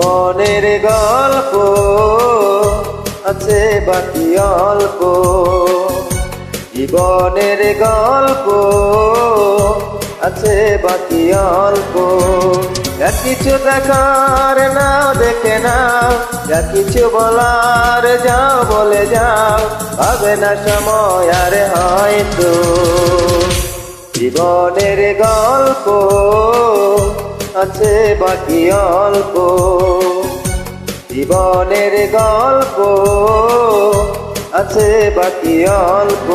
জীবনের গল্প আছে বাকি অল্প, জীবনের গল্প আছে বাকি অল্প। যা কিছু দেখার নাও দেখে নাও, যা কিছু বলার যাও বলে যাও, হবে না সময় আর হয়তো। জীবনের গল্প আছে বাকি অল্প, জীবনের গল্প আছে বাকি অল্প।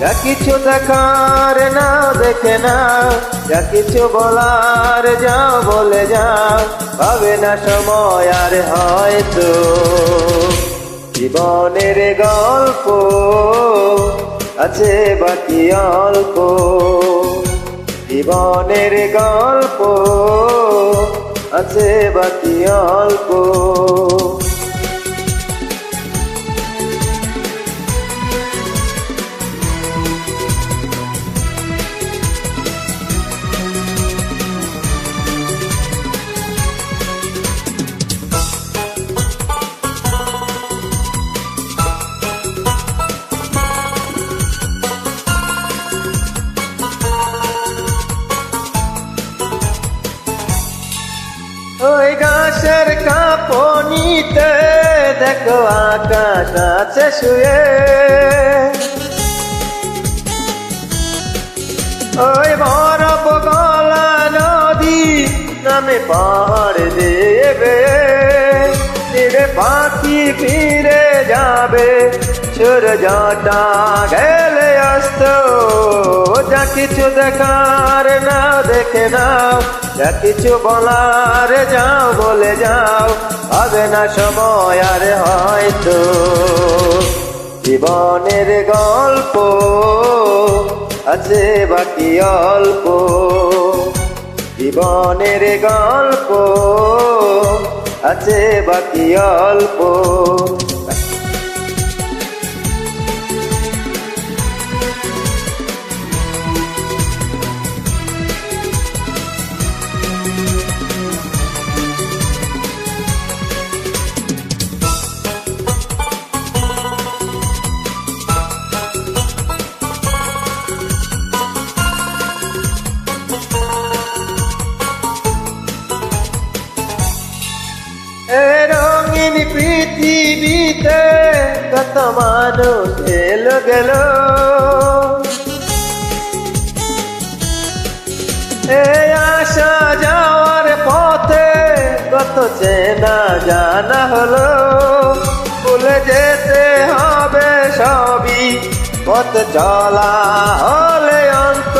যা কিছু দেখার নাও দেখে নাও, যা কিছু বলার যাও বলে যাও, হবে না সময় আর হয়তো। জীবনের গল্প আছে বাকি অল্প, জীবনের গল্প আছে বাকি অল্প। ওই গাছের কাঁপনিতে দেখো আকাশ আছে শুয়ে, ওই বরফ গলা নদী নামে পাহাড় দেবে, ফিরে পাখি ফিরে যাবে সূর্যটা গেলে অস্ত। যা কিছু দেখার নাও দেখে নাও, যা কিছু বলার যাও বলে যাও, হবে না সময় আর হয়তো। জীবনের গল্প আছে বাকি অল্প, জীবনের গল্প আছে বাকি অল্প। রঙিন পৃথিবীতে কত মানুষ এলো গেল, এই আসা যাওয়ার পথে কত চেনা জানা হলো। ভুলে যেতে হবে সবই পথ চলা হলে অন্ত।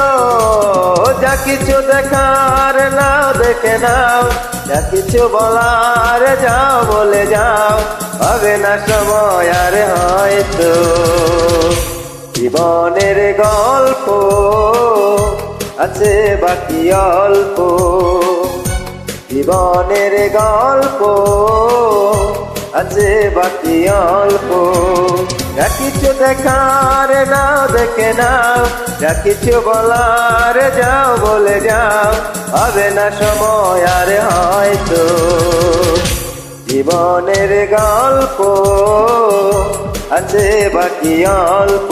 যা কিছু দেখার নাও দেখে নাও, যা কিছু বলার যাও বলে যাও, হবে না সময় আর হয়তো। জীবনের গল্প আছে বাকি অল্প, জীবনের গল্প আছে বাকি অল্প। যা কিছু দেখার নাও দেখে নাও, যা কিছু বলার যাও বলে যাও, হবে না সময় আর হয়তো। জীবনের গল্প আছে বাকি অল্প,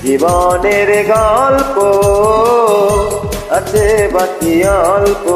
জীবনের গল্প আছে বাকি অল্প।